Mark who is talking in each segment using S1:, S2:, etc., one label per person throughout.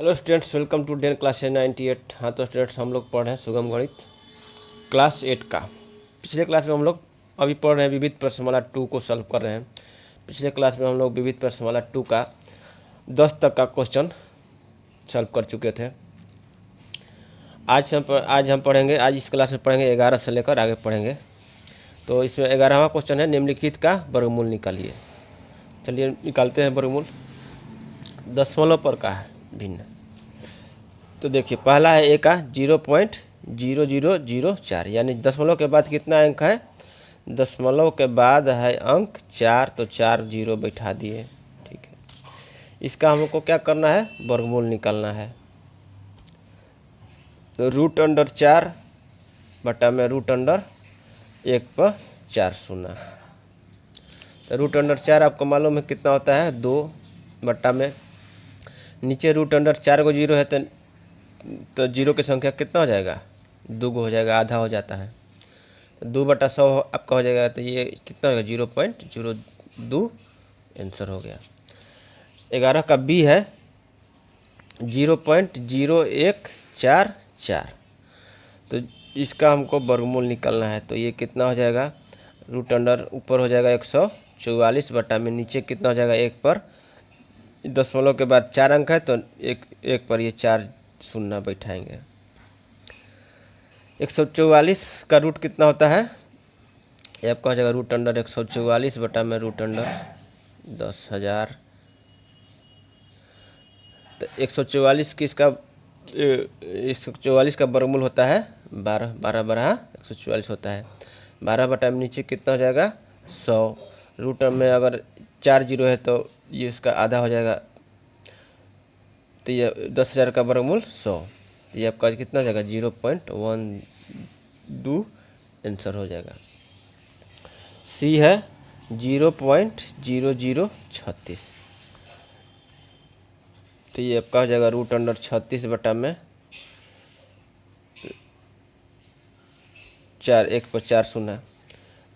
S1: Hello students, welcome to then class 98। हाँ तो students, हम लोग पढ़ रहे हैं सुगम गणित क्लास 8 का। पिछले क्लास में हम लोग अभी पढ़ रहे हैं विविध प्रश्नमाला 2 को सॉल्व कर रहे हैं। पिछले क्लास में हम लोग विविध प्रश्नमाला 2 का 10 तक का क्वेश्चन सॉल्व कर चुके थे। आज हम पढ़ेंगे, आज इस क्लास में पढ़ेंगे 11 से लेकर आगे पढ़ेंगे। तो इसमें 11वां क्वेश्चन है, निम्नलिखित का वर्गमूल निकालिए। चलिए निकालते हैं वर्गमूल। दशमलव पर का है भिन्न। तो देखिए, पहला है ए का 0.0004, यानी दशमलव के बाद कितना अंक है, दशमलव के बाद है अंक 4, तो 4 जीरो बैठा दिए। ठीक है, इसका हमको क्या करना है, वर्गमूल निकालना है। तो √4 बटा में √1 पर 4 शून्य। तो √4 आपको मालूम है कितना होता है, 2 बटा में नीचे √4 को 0 है तो जीरो की संख्या कितना हो जाएगा, 2 हो जाएगा, आधा हो जाता है। तो 2/100 आपका हो जाएगा, तो ये कितना होगा, 0.02 आंसर हो गया। 11 का बी है 0.0144, तो इसका हमको वर्गमूल निकालना है। तो ये कितना हो जाएगा, √ ऊपर हो जाएगा 144 बटा में नीचे कितना हो जाएगा, 1 पर दशमलव के बाद 4 अंक है तो एक पर ये 4 शून्य बैठाएंगे। 144 का रूट कितना होता है, ये आपका हो जाएगा √144 बटा में √10,000। तो 144 की इसका 144 का वर्गमूल होता है 12, 12 बरा 144 होता है। 12 बटा में नीचे कितना हो जाएगा, 100। रूट में अगर 4 जीरो है तो ये इसका आधा हो जाएगा, तो ये 10,000 का वर्गमूल 100। ये आपका कितना हो जाएगा, 0.12 आंसर हो जाएगा। सी है 0.0036, तो ये आपका हो जाएगा √36 बटा में 4, 1 पर 4 शून्य।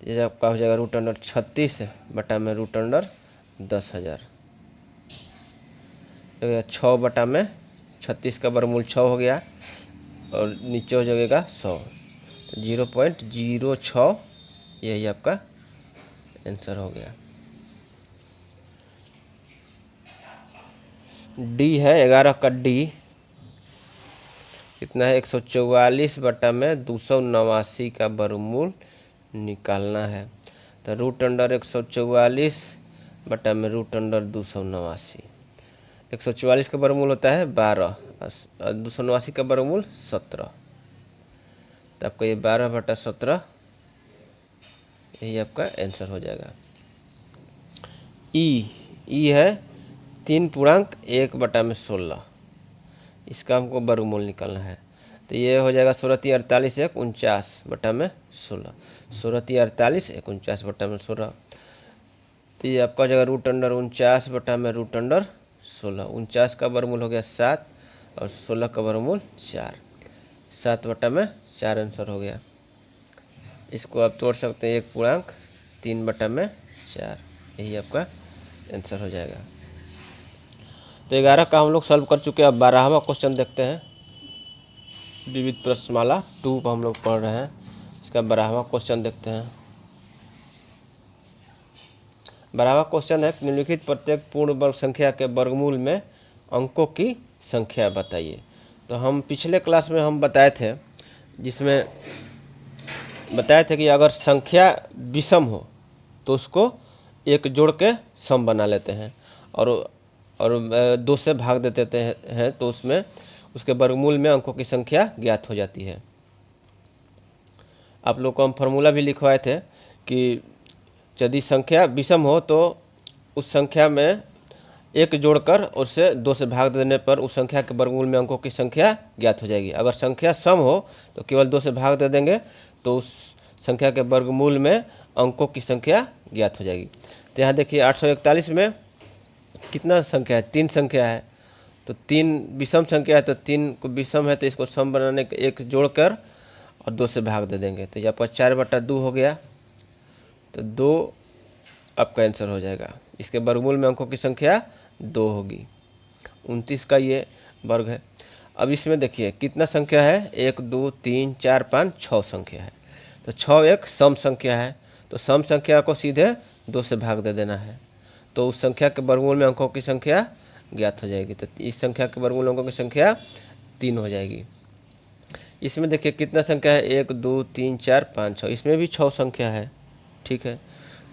S1: ये आपका हो जाएगा √36 बटा में √10,000। 6 बटा में 36 का वर्गमूल 6 हो गया और नीचे हो जाएगा 100, तो 0.06 यही आपका आंसर हो गया। डी है 11 का डी, कितना है, 144 बटा में 289 का वर्गमूल निकालना है। तो √144 बटा में √289। 144 का वर्गमूल होता है 12 और 289 का वर्गमूल 17, तो आपको ये 12/17 यही आपका आंसर हो जाएगा। ई है 3.1 बटा में 16, इसका हमको वर्गमूल निकालना है। तो ये हो जाएगा 16×3 = 48, 49 बटा में 16, 16×3 = 49 बटा में 16। तो ये आपका हो जाएगा √49 बटा में √16। 49 का वर्गमूल हो गया 7 और 16 का वर्गमूल 4, 7 बटा में 4 आंसर हो गया। इसको आप तोड़ सकते हैं 1.3 बटा में 4, यही आपका आंसर हो जाएगा। तो 11 का हम लोग सॉल्व कर चुके हैं। अब 12वां क्वेश्चन देखते हैं। विविध प्रश्नमाला 2 को हम लोग पढ़ रहे हैं, इसका 12वां क्वेश्चन देखते हैं। 12वां क्वेश्चन है, निम्नलिखित प्रत्येक पूर्ण वर्ग संख्या के वर्गमूल में अंकों की संख्या बताइए। तो हम पिछले क्लास में हम बताए थे, जिसमें बताए थे कि अगर संख्या विषम हो तो उसको एक जोड़ के सम बना लेते हैं और 2 से भाग देते हैं, तो उसमें उसके वर्गमूल में अंकों की संख्या ज्ञात हो जाती है। आप लोग को हम फार्मूला भी लिखवाए थे कि यदि संख्या विषम हो तो उस संख्या में एक जोड़कर उससे 2 से भाग देने पर उस संख्या के वर्गमूल में अंकों की संख्या ज्ञात हो जाएगी। अगर संख्या सम हो तो केवल 2 से भाग दे देंगे तो उस संख्या के वर्गमूल में अंकों की संख्या ज्ञात हो जाएगी। तो यहाँ देखिए 841 में कितना संख्या है, 3 संख्या है, तो 3 विषम संख्या है, तो 3 को विषम है तो इसको सम बनाने के एक जोड़कर और 2 से भाग दे देंगे, तो ये आपका 4/2 हो गया, तो 2 आपका आंसर हो जाएगा। इसके वर्गमूल में अंकों की संख्या 2 होगी। 29 का ये वर्ग है। अब इसमें देखिए कितना संख्या है, 1 2 3 4 5 6 संख्या है। तो 6 एक सम संख्या है, तो सम संख्या को सीधे 2 से भाग दे देना है, तो उस संख्या के वर्गमूल में अंकों की संख्या ज्ञात हो जाएगी। तो इस संख्या के वर्गमूल अंकों की संख्या 3 हो जाएगी। इसमें देखिए कितना संख्या है, 1 2 3 4 5 6, इसमें भी 6 संख्या है। ठीक है,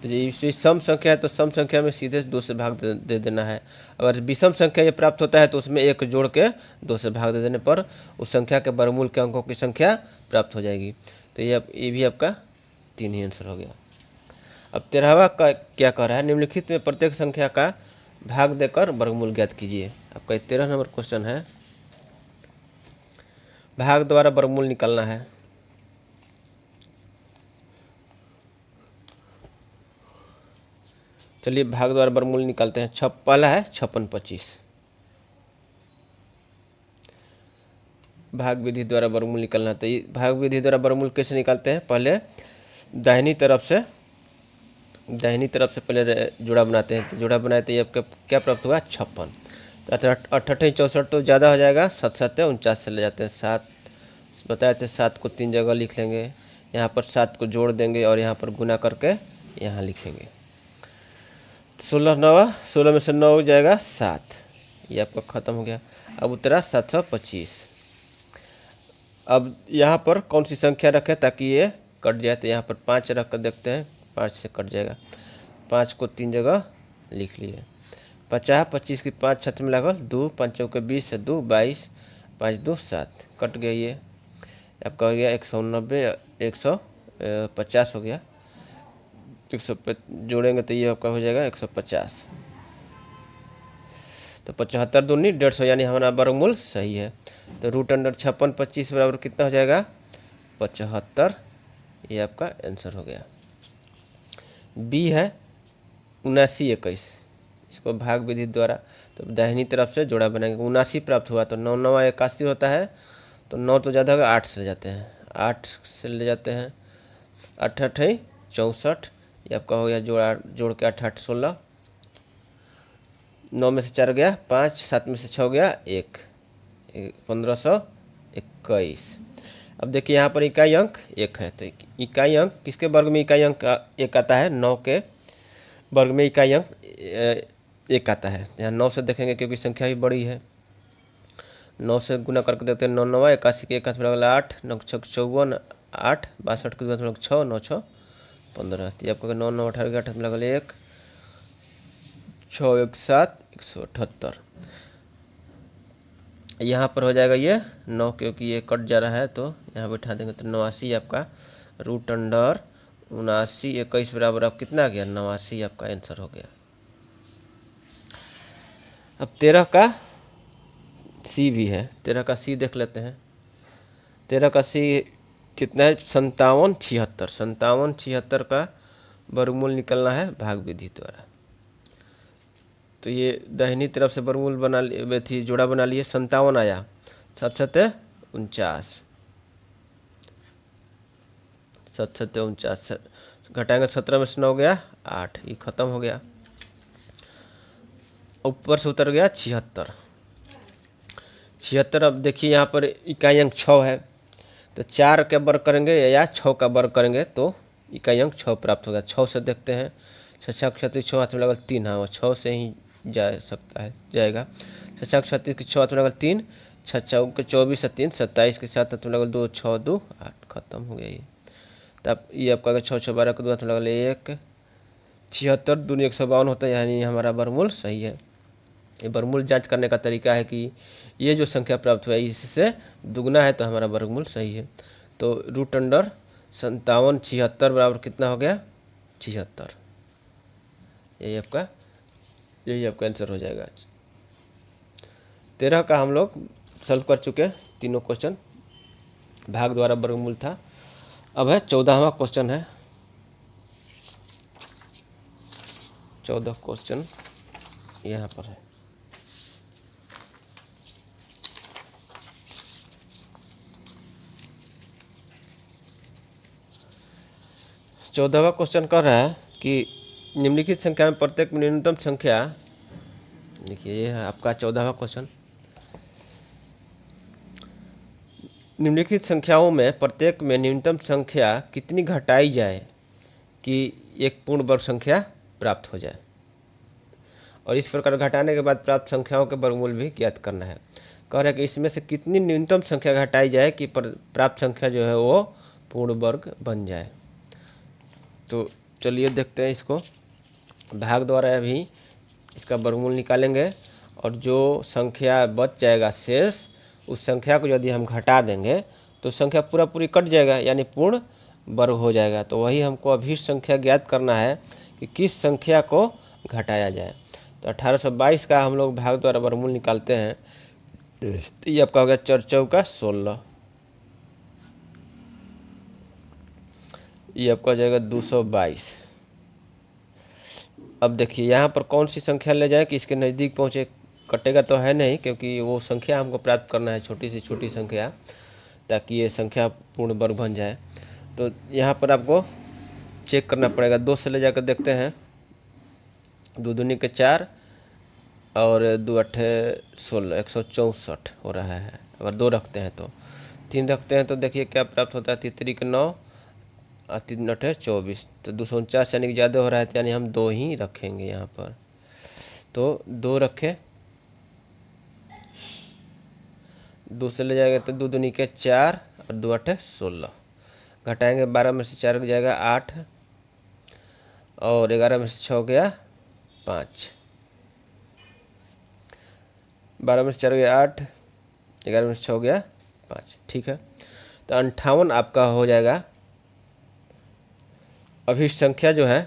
S1: तो ये सम संख्या है तो सम संख्या में सीधे 2 से भाग दे देना है। अगर विषम संख्या ये प्राप्त होता है तो उसमें 1 जोड़ के 2 से भाग दे देने पर उस संख्या के वर्गमूल के अंकों की संख्या प्राप्त हो जाएगी। तो ये भी आपका 3 ही आंसर हो गया। अब 13वां का क्या कह रहा है, निम्नलिखित में प्रत्येक संख्या का भाग देकर वर्गमूल ज्ञात कीजिए। आपका 13 नंबर क्वेश्चन है, भाग द्वारा वर्गमूल निकालना है। चलिए भाग द्वारा वर्गमूल निकालते हैं। पहला है 56 25। भाग विधि द्वारा वर्गमूल निकालना है। तो ये भाग विधि द्वारा वर्गमूल कैसे निकालते हैं, पहले दाहिनी तरफ से पहले जोड़ा बनाते हैं। तो जोड़ा बनाए तो ये आपका क्या प्राप्त हुआ, 56। तो 88 64 तो ज़्यादा हो जाएगा, 7 7 49 से ले जाते हैं। 7 बताए थे, 7 को 3 जगह लिख लेंगे, यहाँ पर 7 को जोड़ देंगे और यहाँ पर गुना करके यहाँ लिखेंगे। 16 9, 16 में से 9 जाएगा 7, ये आपका ख़त्म हो गया। अब उतरा 725। अब यहाँ पर कौन सी संख्या रखें ताकि ये कट जाए, तो यहाँ पर 5 रख कर देखते हैं, 5 से कट जाएगा। 5 को 3 जगह लिख लिए। 50 25 की 5 छत में लागल 2 5 के 20 है 2 22 5 2 7, कट गया। ये आपका हो गया 190 150 हो गया। 100 जोड़ेंगे तो ये आपका हो जाएगा 150। तो 75 दूनी 150, यानी हमारा वर्गमूल सही है। तो √56 25 बराबर कितना हो जाएगा, 75। ये आपका आंसर हो गया। बी है 79 21। इसको भाग विधि द्वारा, तो दाहिनी तरफ से जोड़ा बनाएंगे। 79 प्राप्त हुआ तो 9 9 81 होता है, तो 9 तो ज़्यादा होगा, 8 से ले जाते हैं, 8 से ले जाते हैं। 8 8 64, ये आपका हो गया जोड़ के 8 8 16। 9 में से 4 गया 5, 7 में से 6 गया 1, 1521। अब देखिए यहाँ पर इकाई अंक 1 है, तो इकाई अंक किसके वर्ग में इकाई अंक 1 आता है, 9 के वर्ग में इकाई अंक 1 आता है। यहाँ 9 से देखेंगे क्योंकि संख्या भी बड़ी है। 9 से गुना करके देखते हैं, 9 9 81 के 1 हाथ में लगल 8, 9 6 54 8, 62 के 2 6 9 6 15। तो आपको 9 9 18 के 8 हाथ में लगल 1, 6 1 7 178। यहाँ पर हो जाएगा ये 9, क्योंकि ये कट जा रहा है तो यहाँ बैठा देंगे। तो 89 आपका √79 21 बराबर अब कितना आ गया, 89 आपका आंसर हो गया। अब 13 का सी भी है, 13 का सी देख लेते हैं। 13 का सी कितना है, 57 76। 57 76 का वर्गमूल निकलना है भाग विधि द्वारा। तो ये दाहिनी तरफ से वर्गमूल बना लिए थी, जोड़ा बना लिए। 57 आया, 7 7 49, 7 7 49 घटाएंगे, 17 में से 9 गया 8, ये खत्म हो गया। ऊपर से उतर गया 76। 76 अब देखिए यहाँ पर इकाई अंक 6 है, तो 4 का वर्ग करेंगे या 6 का वर्ग करेंगे तो इकाई अंक 6 प्राप्त होगा। 6 से देखते हैं, 6 36 6 हाथ में लगल 3, हाँ 6 से ही जा सकता है, जाएगा। 6 36 के 6 हाथ में लगल 3, 6 के 24 3 27 के 7 हाथ में लगल 2 6 2 8, खत्म हो गया ये। तब ये आपका 6 6 12 के 2 हाथ में लगल 1, 76 दूनी 152 होता है, यानी हमारा वर्गमूल सही है। ये वर्गमूल जांच करने का तरीका है कि ये जो संख्या प्राप्त हुआ है इससे दुगना है तो हमारा वर्गमूल सही है। तो √57 76 बराबर कितना हो गया, 76। यही आपका आंसर हो जाएगा। 13 का हम लोग सॉल्व कर चुके, तीनों क्वेश्चन भाग द्वारा वर्गमूल था। अब है 14वां क्वेश्चन है। 14 क्वेश्चन यहाँ पर है। चौदहवां क्वेश्चन कह रहा है कि निम्नलिखित संख्या में प्रत्येक न्यूनतम संख्या, देखिए ये है आपका 14वां क्वेश्चन। निम्नलिखित संख्याओं में प्रत्येक में न्यूनतम संख्या कितनी घटाई जाए कि एक पूर्ण वर्ग संख्या प्राप्त हो जाए, और इस प्रकार घटाने के बाद प्राप्त संख्याओं के वर्गमूल भी ज्ञात करना है। कह रहा है कि इसमें से कितनी न्यूनतम संख्या घटाई जाए कि प्राप्त संख्या जो है वो पूर्ण वर्ग बन जाए। तो चलिए देखते हैं इसको। भाग द्वारा अभी इसका वर्गमूल निकालेंगे और जो संख्या बच जाएगा शेष, उस संख्या को यदि हम घटा देंगे तो संख्या पूरा पूरी कट जाएगा, यानी पूर्ण वर्ग हो जाएगा। तो वही हमको अभिष्ट संख्या ज्ञात करना है कि किस संख्या को घटाया जाए। तो 1822 का हम लोग भाग द्वारा वर्गमूल निकालते हैं। तो ये आपका हो गया 4 चौका 16, ये आपका हो जाएगा 222। अब देखिए यहाँ पर कौन सी संख्या ले जाए कि इसके नज़दीक पहुँचे। कटेगा तो है नहीं, क्योंकि वो संख्या हमको प्राप्त करना है, छोटी से छोटी संख्या, ताकि ये संख्या पूर्ण वर्ग बन जाए। तो यहाँ पर आपको चेक करना पड़ेगा। 2 से ले जाकर देखते हैं। 2 दूनी के 4 और 2 अठे 16, 164 हो रहा है। अगर 2 रखते हैं तो, 3 रखते हैं तो देखिए क्या प्राप्त होता है। 3 के 9 और 3 अठे 24, तो 249 यानी कि ज़्यादा हो रहा है, तो यानी हम 2 ही रखेंगे यहाँ पर। तो 2 रखें, 2 से ले जाएगा तो 2 दूनी के 4 और 2 अठे 16, घटाएंगे 12 में से 4 हो जाएगा 8 और 11 में से 6 हो गया 5, 12 में से 4 हो गया 8, 11 में से 6 हो गया 5। ठीक है, तो 58 आपका हो जाएगा। अभिष्ट संख्या जो है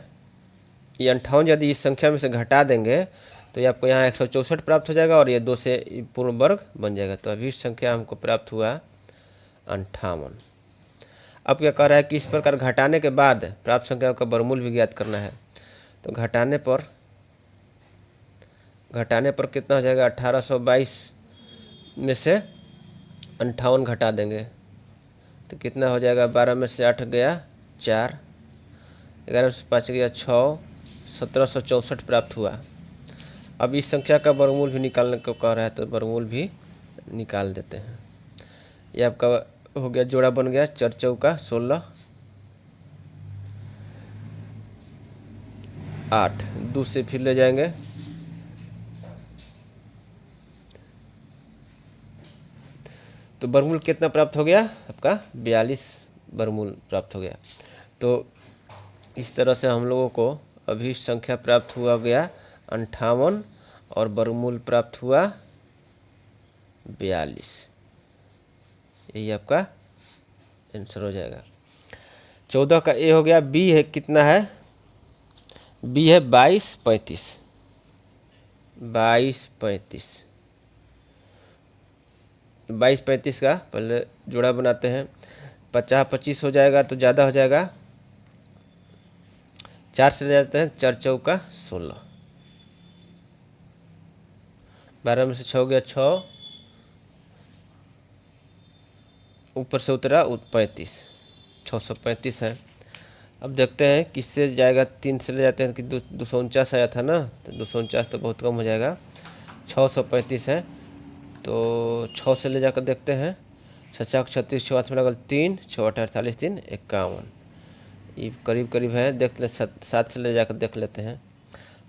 S1: ये 58 यदि इस संख्या में से घटा देंगे तो ये आपको यहाँ 164 प्राप्त हो जाएगा और ये 2 से पूर्ण वर्ग बन जाएगा। तो अभिष्ट संख्या हमको प्राप्त हुआ 58। अब क्या कह रहा है कि इस प्रकार घटाने के बाद प्राप्त संख्याओं का वर्गमूल भी ज्ञात करना है। तो घटाने पर कितना हो जाएगा। 1822 में से 58 घटा देंगे तो कितना हो जाएगा। 12 में से 8 गया 4, 11 में से 5 गया 6, 1764 प्राप्त हुआ। अब इस संख्या का वर्गमूल भी निकालने को कह रहा है, तो वर्गमूल भी निकाल देते हैं। ये आपका हो गया, जोड़ा बन गया 4 चौका 16, 8, 2 से फिर ले जाएंगे तो वर्गमूल कितना प्राप्त हो गया आपका 42 वर्गमूल प्राप्त हो गया। तो इस तरह से हम लोगों को अभिष्ट संख्या प्राप्त हुआ गया 58 और वर्गमूल प्राप्त हुआ 42। यही आपका आंसर हो जाएगा। 14 का ए हो गया। बी है कितना है, बी है 22 35, 22 35, 22 35 का पहले जोड़ा बनाते हैं। 50 25 हो जाएगा तो ज़्यादा हो जाएगा, 4 से ले जाते हैं, 4 चौका 16, 12 में से 6 हो गया 6, ऊपर से उतरा 35, 635 है। अब देखते हैं किससे जाएगा। 3 से ले जाते हैं कि 249 आया था ना, तो 249 तो बहुत कम हो जाएगा। 635 है तो 6 से ले जाकर देखते हैं। 6 36, 6 हाथ में लगल 3, 6 8 48, 3 51, ये करीब करीब है। देख ले 7 से ले जाकर देख लेते हैं।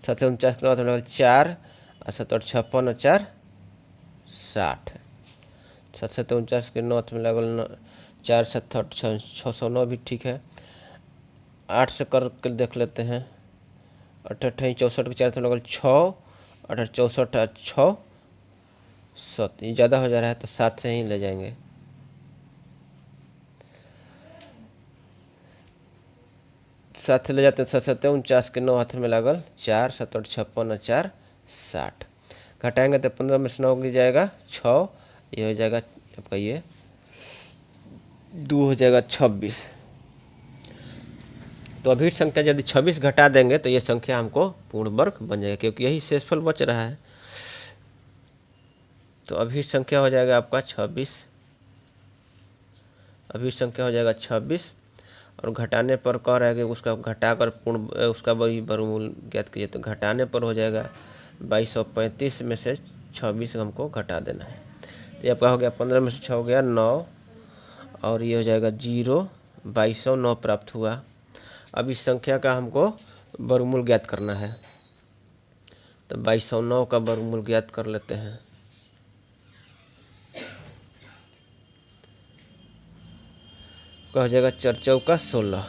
S1: 7 से 49 के 9 हाथ में लगल 4 और 7 8 56 और 4 60, 7 से 49 के 9 हाथ में लगल 4 7 8 609 भी ठीक है। 8 से करके देख लेते हैं। 8 8 64 के 4 हाथ में लगल 6, 8 8 64 6 7, ये ज़्यादा हो जा रहा है तो 7 से ही ले जाएंगे। 7 से ले जाते हैं। 7 7 49 के 9 हाथ में लागल 4, 7 8 56 और 4 60, घटाएंगे तो 15 में से 9 गिर जाएगा 6, ये हो जाएगा आपका, ये 2 हो जाएगा 26। तो अभिष्ट संख्या यदि 26 घटा देंगे तो ये संख्या हमको पूर्ण वर्ग बन जाएगा, क्योंकि यही शेषफल बच रहा है। तो अभिष्ट संख्या हो जाएगा आपका 26, अभिष्ट संख्या हो जाएगा 26 और घटाने पर कह रहा है कि उसका घटाकर पूर्ण उसका वही वर्गमूल ज्ञात कीजिए। तो घटाने पर हो जाएगा 2235 में से 26 हमको घटा देना है। तो ये आपका हो गया 15 में से 6 हो गया 9, और ये हो जाएगा 0, 2209 प्राप्त हुआ। अब इस संख्या का हमको वर्गमूल ज्ञात करना है, तो 2209 का वर्गमूल ज्ञात कर लेते हैं। क्या हो जाएगा 4 चौका 16,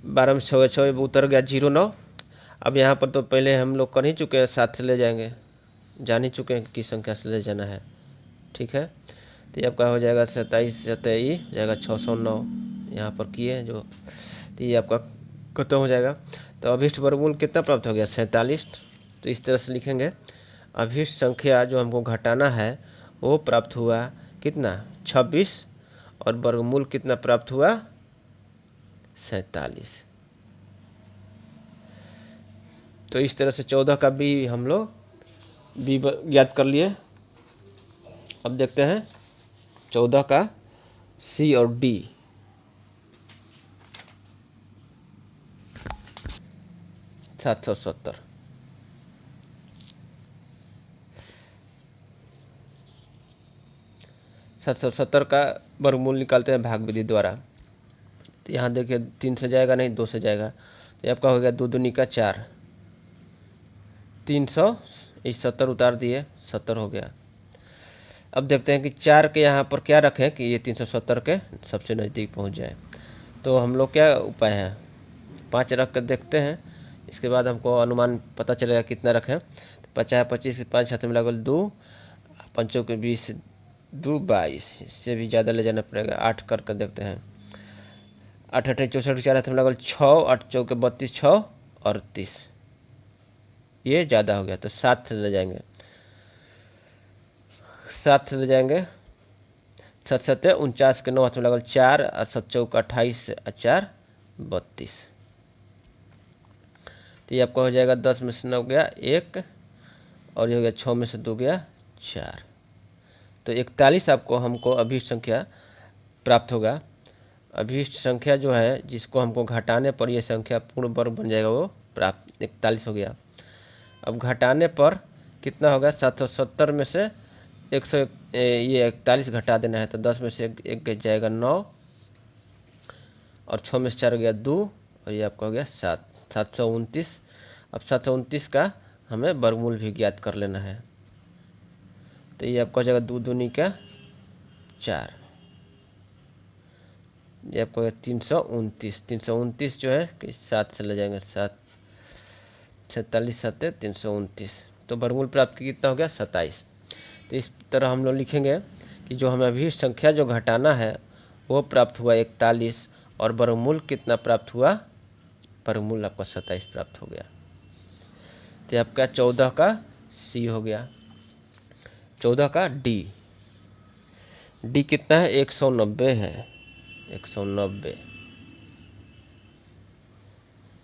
S1: 12 में 6 6 उतर गया 09। अब यहाँ पर तो पहले हम लोग कर ही चुके हैं, 7 से ले जाएंगे, जान ही चुके हैं किस संख्या से ले जाना है। ठीक है, तो ये आपका हो जाएगा 27 27 जाएगा 609, यहाँ पर किए हैं जो, तो ये आपका खत्म हो जाएगा। तो अभीष्ट वर्गमूल कितना प्राप्त हो गया 47। तो इस तरह से लिखेंगे, अभीष्ट संख्या जो हमको घटाना है वो प्राप्त हुआ कितना 26, और वर्गमूल कितना प्राप्त हुआ 47। तो इस तरह से 14 का भी हम लोग भी ज्ञात कर लिए। अब देखते हैं 14 का सी और डी। 770, 770 का वर्गमूल निकालते हैं भाग विधि द्वारा। तो यहाँ देखिए 3 से जाएगा नहीं, 2 से जाएगा, तो आपका हो गया 2 दूनी का 4, 300, इस 70 उतार दिए, 70 हो गया। अब देखते हैं कि 4 के यहाँ पर क्या रखें कि ये 370 के सबसे नज़दीक पहुँच जाए। तो हम लोग क्या उपाय है, 5 रख कर देखते हैं, इसके बाद हमको अनुमान पता चलेगा कितना रखें। 50 25 5 हाथ में लगल 2, 5 के 20 2 22, इससे भी ज़्यादा ले जाना पड़ेगा। 8 कर देखते हैं, 8 8 64, 4 हाथ में लगल 6, 8 चौके 32 6 38, ये ज़्यादा हो गया, तो 7 से ले जाएंगे, 7 से ले जाएंगे। 7 7 49 के 9 हाथ में लगल 4, 7 चौका 28 4 32, तो ये आपका हो जाएगा 10 में से 9 गया 1, और ये हो गया 6 में से 2 गया 4, तो 41 आपको हमको अभीष्ट संख्या प्राप्त होगा। अभीष्ट संख्या जो है जिसको हमको घटाने पर ये संख्या पूर्ण वर्ग बन जाएगा, वो प्राप्त 41 हो गया। अब घटाने पर कितना होगा, 770 में से 100 ये 41 घटा देना है, तो 10 में से एक जाएगा 9, और 6 में से 4 गया 2, और ये आपका हो गया 7, 729। अब 729 का हमें वर्गमूल भी ज्ञात कर लेना है, तो ये आपका हो जाएगा 2 दूनी का 4, ये आपको 329। 329 जो है कि 7 से ले जाएंगे, 7 46 7 329, तो वर्गमूल प्राप्त कितना हो गया 27। तो इस तरह हम लोग लिखेंगे कि जो हमें अभी संख्या जो घटाना है वो प्राप्त हुआ 41, और वर्गमूल कितना प्राप्त हुआ, वर्गमूल आपका 27 प्राप्त हो गया। तो आपका 14 का सी हो गया। 14 का डी, डी कितना है 190 है, 190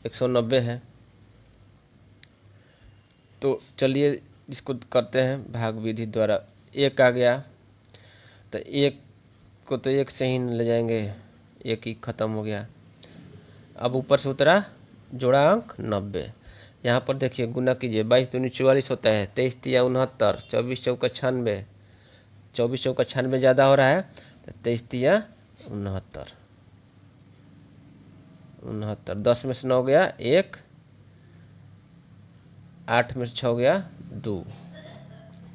S1: 190 है। तो चलिए इसको करते हैं भाग विधि द्वारा। 1 आ गया, तो 1 को तो 1 से ही ले जाएंगे, 1 ही ख़त्म हो गया। अब ऊपर से उतरा जोड़ा अंक 90, यहाँ पर देखिए गुना कीजिए, 22 दूनी 44 होता है, 23 तिया 69, 24 चौका 96, 24 चौका 96 ज़्यादा हो रहा है, तो 23 तिया 69, 10 में से 9 गया 1, 8 में से 6 गया 2,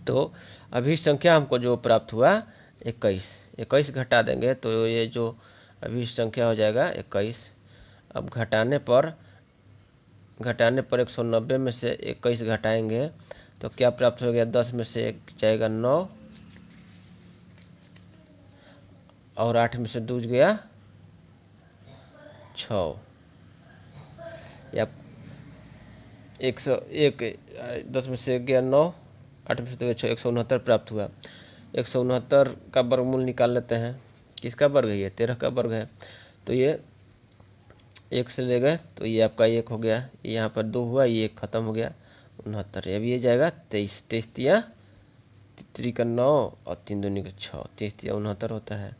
S1: तो अभी संख्या हमको जो प्राप्त हुआ 21 घटा देंगे, तो ये जो अभी संख्या हो जाएगा 21। अब घटाने पर 190 में से 21 घटाएंगे तो क्या प्राप्त हो गया, 10 में से 1 जाएगा 9, और 8 में से 2 गया 6, या 101, 10 में से 1 गया 9, 8 में से 2 गया 6, 169 प्राप्त हुआ। 169 का वर्गमूल निकाल लेते हैं, किसका वर्ग है, ये 13 का वर्ग है, तो ये 1 से ले गए, तो ये आपका 1 हो गया, यहाँ पर 2 हुआ, ये 1 खत्म हो गया 69। अब ये जाएगा 23, 23 तिया 3 का 9, और 3 दूनी का 6, 23 तिया 69 होता है,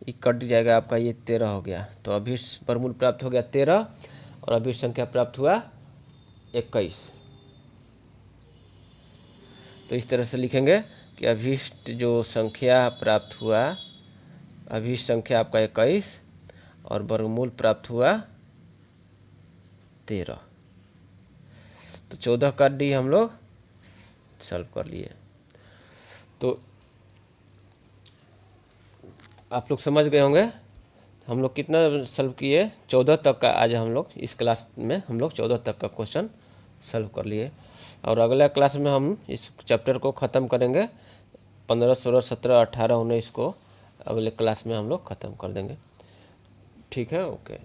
S1: ये कट जाएगा आपका, ये 13 हो गया। तो अभी वर्गमूल प्राप्त हो गया 13, और अभी संख्या प्राप्त हुआ 21। तो इस तरह से लिखेंगे कि अभीष्ट जो संख्या प्राप्त हुआ, अभीष्ट संख्या आपका 21 और वर्गमूल प्राप्त हुआ 13। तो 14 का डी हम लोग सॉल्व कर लिए। तो आप लोग समझ गए होंगे हम लोग कितना सॉल्व किए, 14 तक का। आज हम लोग इस क्लास में हम लोग 14 तक का क्वेश्चन सॉल्व कर लिए, और अगला क्लास में हम इस चैप्टर को ख़त्म करेंगे। 15, 16, 17, 18, 19 को अगले क्लास में हम लोग ख़त्म कर देंगे। ठीक है, ओके।